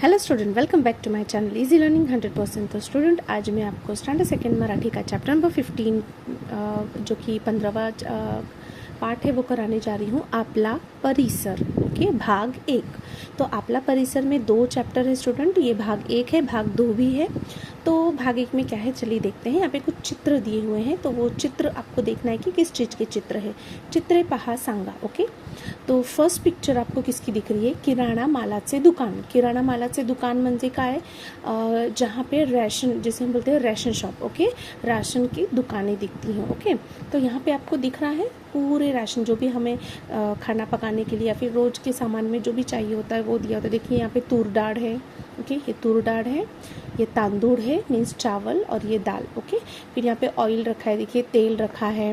Hello student, welcome back to my channel easy learning 100%। तो student, आज मैं आपको स्टैंडर्ड सेकेंड मराठी का चैप्टर नंबर 15 जो कि 15वां पार्ट है वो कराने जा रही हूँ। आपला परिसर, ओके, भाग 1। तो आपला परिसर में 2 चैप्टर है स्टूडेंट, ये भाग 1 है, भाग 2 भी है। तो भाग 1 में क्या है चलिए देखते हैं। यहाँ पे कुछ चित्र दिए हुए हैं, तो वो चित्र आपको देखना है कि किस चीज़ के चित्र है। चित्रे पहा सांगा, ओके। तो फर्स्ट पिक्चर आपको किसकी दिख रही है? किराणा मालाचे दुकान। किराणा मालाचे दुकान म्हणजे काय? जहाँ पे राशन, जिसे हम बोलते हैं राशन शॉप, ओके, राशन की दुकानें दिखती हैं, ओके। तो यहाँ पे आपको दिख रहा है पूरे राशन, जो भी हमें खाना पकाने के लिए या फिर रोज़ के सामान में जो भी चाहिए होता है वो दिया होता है। देखिए यहाँ पे तूर दाल है, ओके, ये तूर दाल है, ये तांदूळ है मीन्स चावल, और ये दाल, ओके। फिर यहाँ पे ऑयल रखा है, देखिए तेल रखा है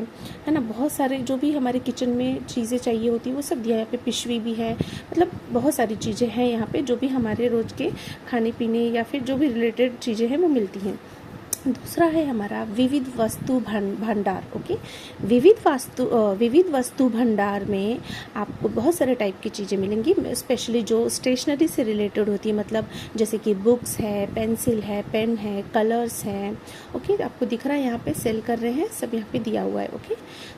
ना। बहुत सारे जो भी हमारे किचन में चीज़ें चाहिए होती है वो सब दिया है। यहाँ पे पिशवी भी है, मतलब बहुत सारी चीज़ें हैं यहाँ पे जो भी हमारे रोज़ के खाने पीने या फिर जो भी रिलेटेड चीज़ें हैं वो मिलती हैं। दूसरा है हमारा विविध वस्तु भंडार, ओके। विविध वस्तु भंडार में आपको बहुत सारे टाइप की चीज़ें मिलेंगी, स्पेशली जो स्टेशनरी से रिलेटेड होती है, मतलब जैसे कि बुक्स है, पेंसिल है, पेन है, कलर्स हैं, ओके। आपको दिख रहा है यहाँ पे सेल कर रहे हैं, सब यहाँ पे दिया हुआ है, ओके।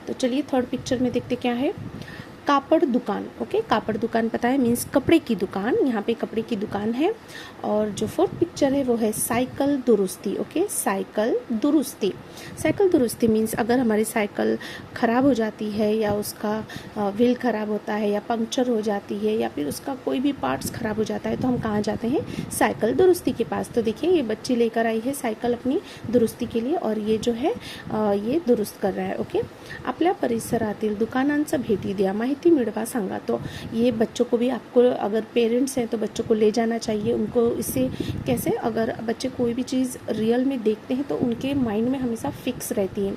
तो चलिए थर्ड पिक्चर में देखते क्या है। कापड़ दुकान, ओके। कापड़ दुकान पता है मीन्स कपड़े की दुकान, यहाँ पे कपड़े की दुकान है। और जो फोर्थ पिक्चर है वो है साइकिल दुरुस्ती, ओके। साइकिल दुरुस्ती, साइकिल दुरुस्ती मीन्स अगर हमारी साइकिल ख़राब हो जाती है या उसका व्हील ख़राब होता है या पंक्चर हो जाती है या फिर उसका कोई भी पार्ट्स ख़राब हो जाता है तो हम कहाँ जाते हैं? साइकिल दुरुस्ती के पास। तो देखिए ये बच्ची लेकर आई है साइकिल अपनी दुरुस्ती के लिए, और ये जो है ये दुरुस्त कर रहा है, ओके। आपल्या परिसरातील दुकानांचा भेटी द्या, माहिती मिळवा सांगा। तो ये बच्चों को भी, आपको अगर पेरेंट्स हैं तो बच्चों को ले जाना चाहिए। उनको इससे कैसे, अगर बच्चे कोई भी चीज़ रियल में देखते हैं तो उनके माइंड में हमेशा फिक्स रहती है।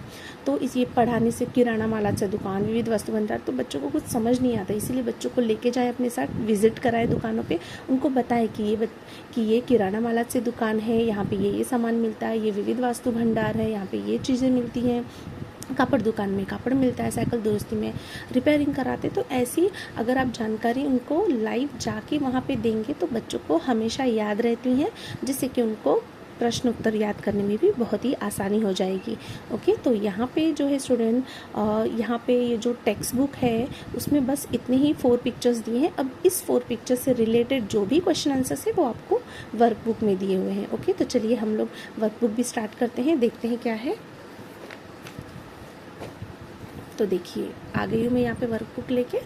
तो इस ये पढ़ाने से किराना मालाचा दुकान, विविध वस्तु भंडार, तो बच्चों को कुछ समझ नहीं आता, इसीलिए बच्चों को लेके जाएं अपने साथ, विजिट कराएं दुकानों पे, उनको बताएं कि ये किराना मालाचे दुकान है, यहाँ पे ये सामान मिलता है, ये विविध वस्तु भंडार है, यहाँ पे ये चीज़ें मिलती हैं। कापड़ दुकान में कापड़ मिलता है, साइकिल दुरुस्ती में रिपेयरिंग कराते। तो ऐसी अगर आप जानकारी उनको लाइव जाके वहाँ पे देंगे तो बच्चों को हमेशा याद रहती हैं, जिससे कि उनको प्रश्न उत्तर याद करने में भी बहुत ही आसानी हो जाएगी, ओके। तो यहाँ पे जो है स्टूडेंट, यहाँ पे ये जो टेक्स्ट बुक है उसमें बस इतने ही 4 पिक्चर्स दिए हैं। अब इस 4 पिक्चर से रिलेटेड जो भी क्वेश्चन आंसर्स है वो आपको वर्कबुक में दिए हुए हैं, ओके। तो चलिए हम लोग वर्कबुक भी स्टार्ट करते हैं, देखते हैं क्या है। तो देखिए आ गई हूँ मैं यहाँ पे वर्कबुक लेके,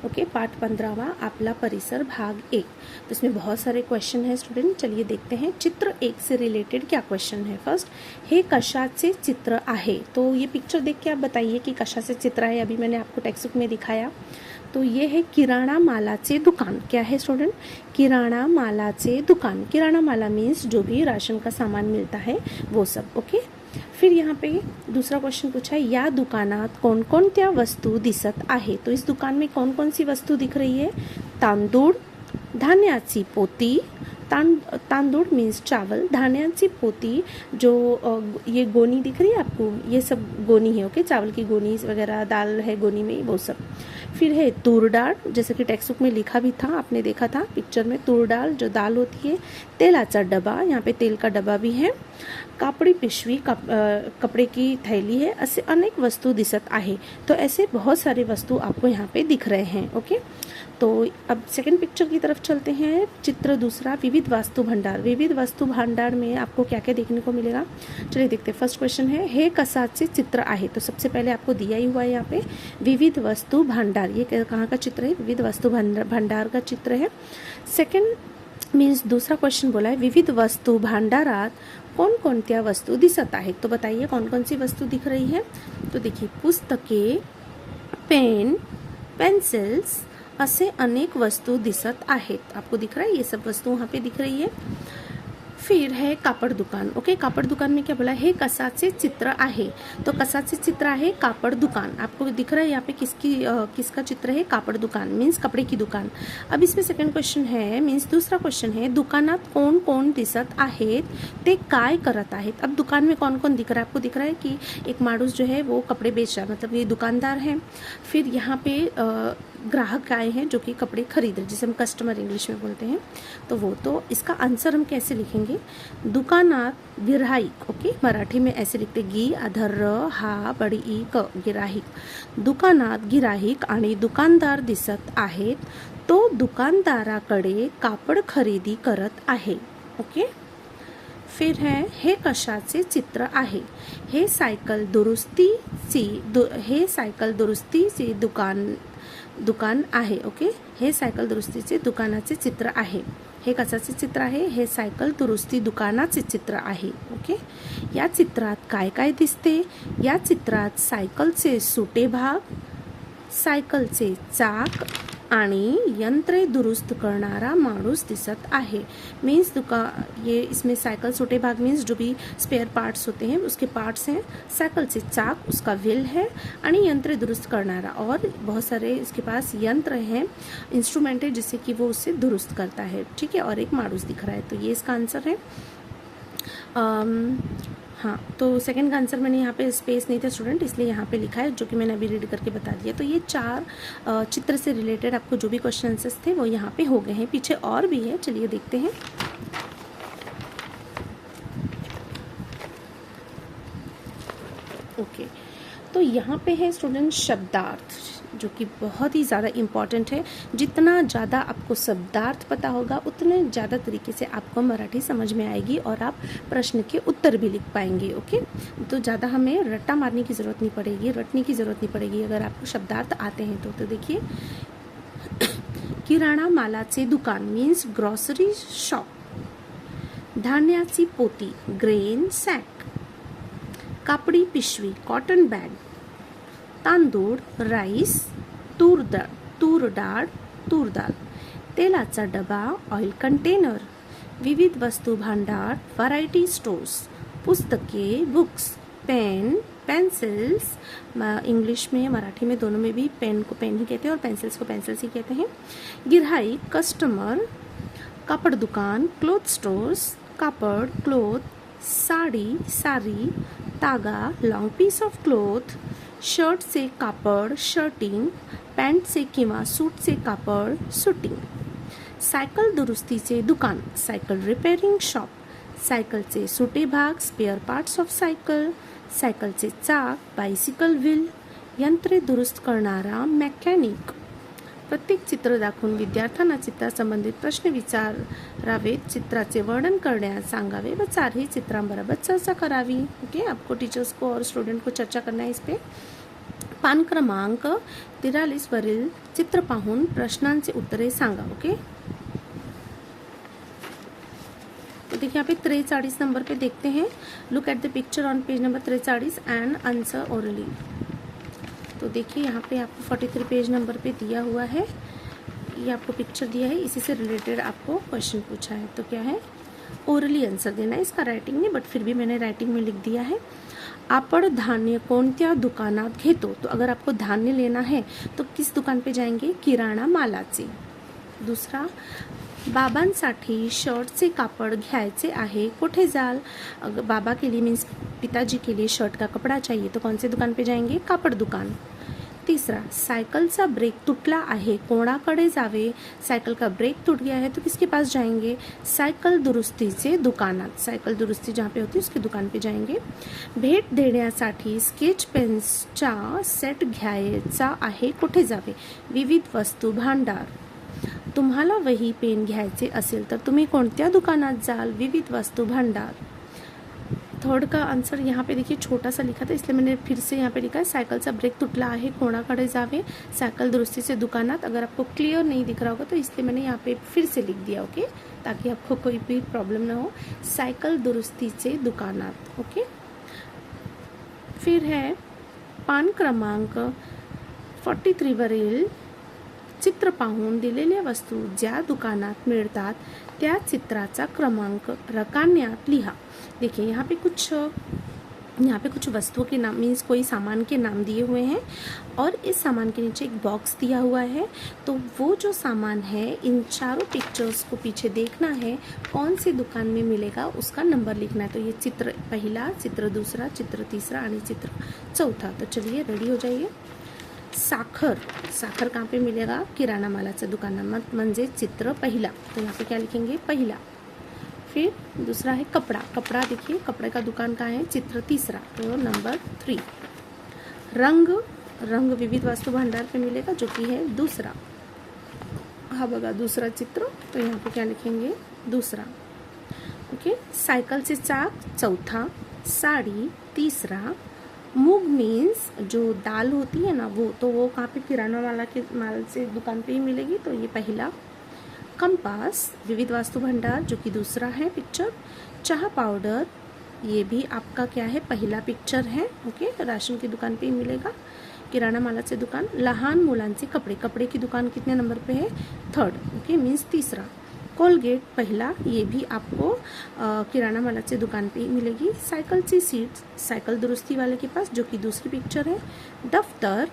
ओके। पार्ट 15वां आपला परिसर भाग 1। तो इसमें बहुत सारे क्वेश्चन हैं स्टूडेंट, चलिए देखते हैं। चित्र 1 से रिलेटेड क्या क्वेश्चन है। फर्स्ट, हे कशाचे चित्र आहे। तो ये पिक्चर देख के आप बताइए कि कशाचे चित्र है। अभी मैंने आपको टेक्स्ट बुक में दिखाया। तो ये है किराणा मालाचे दुकान। क्या है स्टूडेंट? किराणा मालाचे दुकान। किराणा माला मीन्स जो भी राशन का सामान मिलता है वो सब, ओके। फिर यहाँ पे दूसरा क्वेश्चन पूछा है, या दुकानात कोणकोणत्या वस्तू दिसत आहे। तो इस दुकान में कौन कौन सी वस्तू दिख रही है? तांदूळ, धान्याची पोती, तांदूळ मीन्स चावल, धान्याची पोती, जो ये गोनी दिख रही है आपको, ये सब गोनी है, ओके। चावल की गोनी वगैरह, दाल है गोनी में, वो सब। फिर है तूर दाल, जैसे कि टेक्स्ट बुक में लिखा भी था, आपने देखा था पिक्चर में, तूर दाल जो दाल होती है। तेलाचा डबा, यहाँ पे तेल का डब्बा भी है। कापड़ी पिशवी, कपड़े की थैली है। ऐसे अनेक वस्तु दिसत आहे। तो ऐसे बहुत सारे वस्तु आपको यहाँ पे दिख रहे हैं, ओके। तो अब सेकंड पिक्चर की तरफ चलते हैं। चित्र दूसरा, विविध वस्तु भंडार। विविध वस्तु भंडार में आपको क्या क्या देखने को मिलेगा, चलिए देखते हैं। फर्स्ट क्वेश्चन है, हे कशाचे चित्र आहे। तो सबसे पहले आपको दिया ही हुआ है यहाँ पे विविध वस्तु भंडार। ये कहाँ का चित्र है? विविध वस्तु भंडार का चित्र है। सेकंड मीन्स दूसरा क्वेश्चन बोला है, विविध वस्तु भांडारात कोणकोणत्या वस्तू दिसत आहेत। तो बताइए कौन कौन सी वस्तू दिख रही है। तो देखिए पुस्तके, पेन, पेन्सिल्स, ऐसे अनेक वस्तु दिसत आहेत। आपको दिख रहा है ये सब वस्तु वहाँ पे दिख रही है। फिर है कापड़ दुकान, ओके। कापड़ दुकान में क्या बोला है? कशाचे चित्र आहे। तो कशाचे चित्र आहे? कापड़ दुकान। आपको दिख रहा है यहाँ पे किसका चित्र है? कापड़ दुकान मीन्स कपड़े की दुकान। अब इसमें सेकंड क्वेश्चन है, मीन्स दूसरा क्वेश्चन है, दुकानात कोण कोण दिसत आहेत, ते काय करत आहेत। अब दुकान में कौन कौन दिख रहा है? आपको दिख रहा है कि एक माणूस जो है वो कपड़े बेच रहा है, मतलब ये दुकानदार है। फिर यहाँ पे ग्राहक आए हैं जो कि कपड़े खरीद रहे, जिसे हम कस्टमर इंग्लिश में बोलते हैं। तो वो, तो इसका आंसर हम कैसे लिखेंगे? दुकानात गिराहिक, ओके, मराठी में ऐसे लिखते, गी अधर र हा बडी ई क, गिराहिक। दुकानात गिराहिक आणि दुकानदार दिसत आहेत, तो दुकानदाराकडे कापड खरेदी करत आहे, ओके। फिर है, हे कशाचे चित्र आहे? हे सायकल दुरुस्तीचे दुकान आहे, ओके। हे सायकल दुरुस्तीचे दुकानाचे चित्र आहे। हे कशाचे चित्र आहे? हे सायकल दुरुस्ती दुकानाचे चित्र आहे, ओके। या चित्रात काय काय दिसते? या चित्रात सायकलचे सुटे भाग, सायकलचे चाक आणि यंत्रे दुरुस्त करणारा माणूस दिसत आहे। मीन्स ये इसमें साइकिल छोटे भाग मीन्स जो भी स्पेयर पार्ट्स होते हैं उसके पार्ट्स हैं, साइकिल से चाक उसका व्हील है, आणि यंत्रे दुरुस्त करणारा, और बहुत सारे इसके पास यंत्र हैं, इंस्ट्रूमेंट है जिससे कि वो उससे दुरुस्त करता है, ठीक है। और एक माणूस दिख रहा है, तो ये इसका आंसर है। हाँ, तो सेकंड का आंसर मैंने यहाँ पे स्पेस नहीं था स्टूडेंट, इसलिए यहाँ पे लिखा है, जो कि मैंने अभी रीड करके बता दिया। तो ये 4 चित्र से रिलेटेड आपको जो भी क्वेश्चन आंसर्स थे वो यहाँ पे हो गए हैं। पीछे और भी है, चलिए देखते हैं। ओके, तो यहाँ पे है स्टूडेंट शब्दार्थ, जो कि बहुत ही ज़्यादा इम्पॉर्टेंट है। जितना ज़्यादा आपको शब्दार्थ पता होगा उतने ज़्यादा तरीके से आपको मराठी समझ में आएगी और आप प्रश्न के उत्तर भी लिख पाएंगे, ओके। तो ज़्यादा हमें रट्टा मारने की ज़रूरत नहीं पड़ेगी, रटने की ज़रूरत नहीं पड़ेगी अगर आपको शब्दार्थ आते हैं तो देखिए, किराणा मालाचे दुकान मीन्स ग्रॉसरी शॉप, धान्याची पोती ग्रेन सॅक, कापडी पिशवी कॉटन बॅग, तांदूळ राईस, तूर डाळ, तेलाचा डबा ऑइल कंटेनर, विविध वस्तु भांडार वैरायटी स्टोर्स, पुस्तके बुक्स, पेन पेंसिल्स, इंग्लिश में मराठी में दोनों में भी पेन को पेन ही कहते हैं और पेंसिल्स को पेंसिल्स ही कहते हैं, गिराई कस्टमर, कापड़ दुकान क्लोथ स्टोर्स, कापड़ क्लोथ, साड़ी, तागा long piece of cloth, shirt से कापड़ शर्टिंग, पैंट से किंवा सूट से कापड़ सुटिंग, सायकल दुरुस्तीचे दुकान सायकल रिपेअरिंग शॉप, सायकलचे सुटे भाग स्पेअर पार्ट्स ऑफ सायकल, सायकलचे चाक बायसिकल व्हील, यंत्रे दुरुस्त करणारा मेकॅनिक। प्रत्येक चित्र दाखवून विद्यार्थ्यांना चित्रासंबंधित प्रश्न विचारावेत, चित्राचे वर्णन करण्यास सांगावे व 4ही चित्रांबरोबर चर्चा करावी, ओके। आपको टीचर्स को और स्टूडेंट को चर्चा करना है इस पे। पान क्रमांक 43 वरील चित्र पाहून प्रश्नांचे उत्तरे सांगा, ओके। तो देखिए यहाँ पे 43 नंबर पे देखते हैं, look at the picture on page number 43 and answer orally. तो देखिए यहाँ पे आपको 43 पेज नंबर पे दिया हुआ है, ये आपको पिक्चर दिया है, इसी से रिलेटेड आपको क्वेश्चन पूछा है। तो क्या है, ओरली आंसर देना है, इसका राइटिंग नहीं, बट फिर भी मैंने राइटिंग में लिख दिया है। आपण धान्य कोणत्या दुकानात घेतो? तो अगर आपको धान्य लेना है तो किस दुकान पे जाएंगे? किराणा मालाचे। दूसरा, बाबांसाठी शर्टचे कापड घ्यायचे आहे, कुठे जाल? बाबा के लिए मीन्स पिताजी के लिए शर्ट का कपड़ा चाहिए, तो कौन से दुकान पे जाएंगे? कापड़ दुकान। तीसरा, सायकलचा ब्रेक तुटला आहे, कोणाकडे जावे? सायकल का ब्रेक टूट गया है तो किसके पास जाएंगे? सायकल दुरुस्तीचे दुकानात, सायकल दुरुस्ती जहाँ पे होती है उसकी दुकान पे जाएंगे। भेट देण्यासाठी स्केच पेन्सचा सेट घ्यायचा आहे, कुठे जावे? विविध वस्तू भांडार। तुम्हाला वही पेन घ्यायचे असेल तर तुम्ही कोणत्या दुकानात जाल? विविध वस्तू भांडार। थर्ड का आंसर यहाँ पे देखिए छोटा सा लिखा था, इसलिए मैंने फिर से यहाँ पे लिखा है, सायकलचा ब्रेक तुटला आहे, कोणाकडे जावे? सायकल दुरुस्तीचे दुकानात। अगर आपको क्लियर नहीं दिख रहा होगा तो इसलिए मैंने यहाँ पे फिर से लिख दिया, ओके, ताकि आपको कोई भी प्रॉब्लम ना हो। सायकल दुरुस्तीचे दुकानात, ओके। फिर है पान क्रमांक 43 वरील चित्र पाहून दिलेल्या वस्तू ज्या दुकानात मिळतात त्या चित्राचा क्रमांक रकान्यात लिहा। देखिए यहाँ पे कुछ वस्तुओं के नाम मीन्स कोई सामान के नाम दिए हुए हैं और इस सामान के नीचे एक बॉक्स दिया हुआ है। तो वो जो सामान है, इन चारों पिक्चर्स को पीछे देखना है, कौन सी दुकान में मिलेगा उसका नंबर लिखना है। तो ये चित्र पहला, चित्र दूसरा, चित्र तीसरा और चित्र चौथा। तो चलिए रेडी हो जाइए। साखर, साखर कहाँ पे मिलेगा? किराणा मालाच्या दुकानात, म्हणजे चित्र पहिला, तो यहाँ पे क्या लिखेंगे? पहिला। फिर दूसरा है कपड़ा, कपड़ा देखिए कपड़े का दुकान कहाँ है? चित्र तीसरा, तो नंबर 3। रंग, रंग विविध वस्तु भंडार पे मिलेगा जो कि है दूसरा। हाँ बघा दूसरा चित्र, तो यहाँ पे क्या लिखेंगे? दूसरा। ओके, साइकिल से चाक चौथा, साड़ी तीसरा, मूंग मीन्स जो दाल होती है ना वो, तो वो कहाँ पे? किराना माल से दुकान पे ही मिलेगी, तो ये पहला। कंपास विविध वास्तु भंडार जो कि दूसरा है पिक्चर। चाह पाउडर, ये भी आपका क्या है? पहला पिक्चर है। ओके, राशन की दुकान पे ही मिलेगा, किराणा मालाची दुकान। लहान मुलांचे कपड़े, कपड़े की दुकान कितने नंबर पे है? 3rd। ओके, मीन्स तीसरा। कोलगेट पहला, ये भी आपको किराणा मालाची दुकान पे ही मिलेगी। साइकिलची सीट, साइकिल दुरुस्ती वाले के पास, जो कि दूसरी पिक्चर है। दफ्तर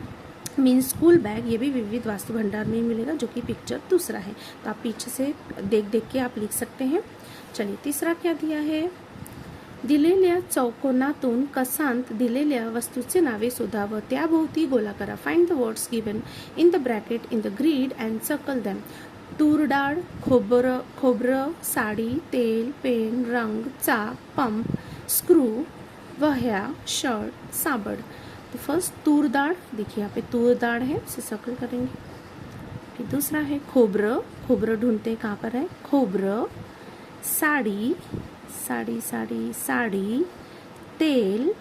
मीन्स स्कूल बैग, ये भी विविध वास्तु भंडार में ही मिलेगा, जो कि पिक्चर दूसरा है। तो आप पीछे से देख देख के आप लिख सकते हैं। चलिए तीसरा क्या दिया है? दिलेल्या चौकोनातून कसांत दिलेल्या वस्तूचे नावे शोधा व त्याभोवती गोला करा. Find the words given in the bracket in the grid and circle them. तूर डाळ, खोबरं, साडी, तेल, पेन, रंग, चाक, पंप, स्क्रू, वह्या, शर्ट, साबड़. तो फर्स्ट तूर दाळ, देखिए यहाँ पे तूर दाळ है, उसे सर्कल करेंगे. फिर दूसरा है खोबरं, खोबरं ढूंढते हैं कहाँ पर है? खोबरं. साड़ी, साड़ी साड़ी साड़ी. तेल,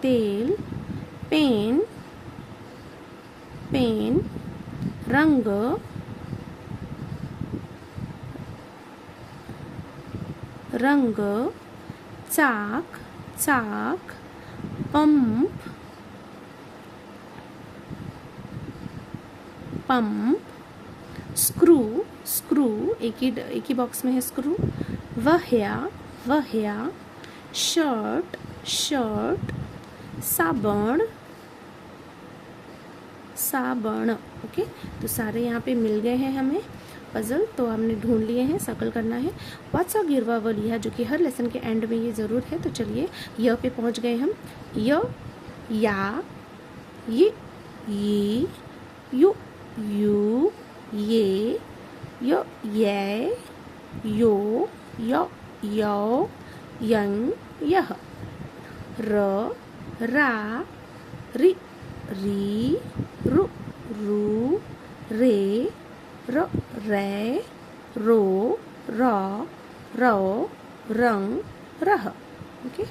तेल. Pen, pen. रंग, रंग. चाक, चाक. Pump, pump. स्क्रू, स्क्रू, एक ही बॉक्स में है स्क्रू. वह्या, वह्या. Shirt, shirt. साबण, साबण. ओके, तो सारे यहाँ पे मिल गए हैं हमें पजल, तो हमने ढूंढ लिए हैं, सर्कल करना है. वाचा गिरवा व लिहा, जो कि हर लेसन के एंड में ये ज़रूर है. तो चलिए य पे पहुँच गए हम. य, या, ये, यू, यू, ये, ये, यो, यो, यंग, यह. र, रा, रि, री, रु, रू, रे, र, रे, रो, र, रो, रंग, रह. ओके,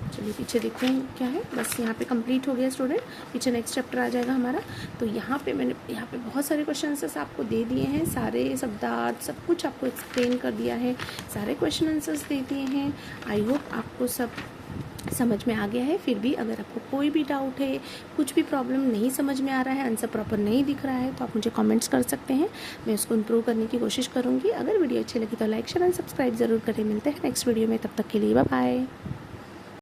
चलिए पीछे देखते हैं क्या है. बस यहाँ पे कंप्लीट हो गया स्टूडेंट. पीछे नेक्स्ट चैप्टर आ जाएगा हमारा. तो यहाँ पे मैंने बहुत सारे क्वेश्चन आंसर्स आपको दे दिए हैं, सारे शब्दार्थ सब कुछ आपको एक्सप्लेन कर दिया है, सारे क्वेश्चन आंसर्स दे दिए हैं. आई होप आपको सब समझ में आ गया है. फिर भी अगर आपको कोई भी डाउट है, कुछ भी प्रॉब्लम नहीं समझ में आ रहा है, आंसर प्रॉपर नहीं दिख रहा है, तो आप मुझे कमेंट्स कर सकते हैं. मैं उसको इम्प्रूव करने की कोशिश करूँगी. अगर वीडियो अच्छी लगी तो लाइक शेयर एंड सब्सक्राइब ज़रूर करें. मिलते हैं नेक्स्ट वीडियो में, तब तक के लिए बाय बाय.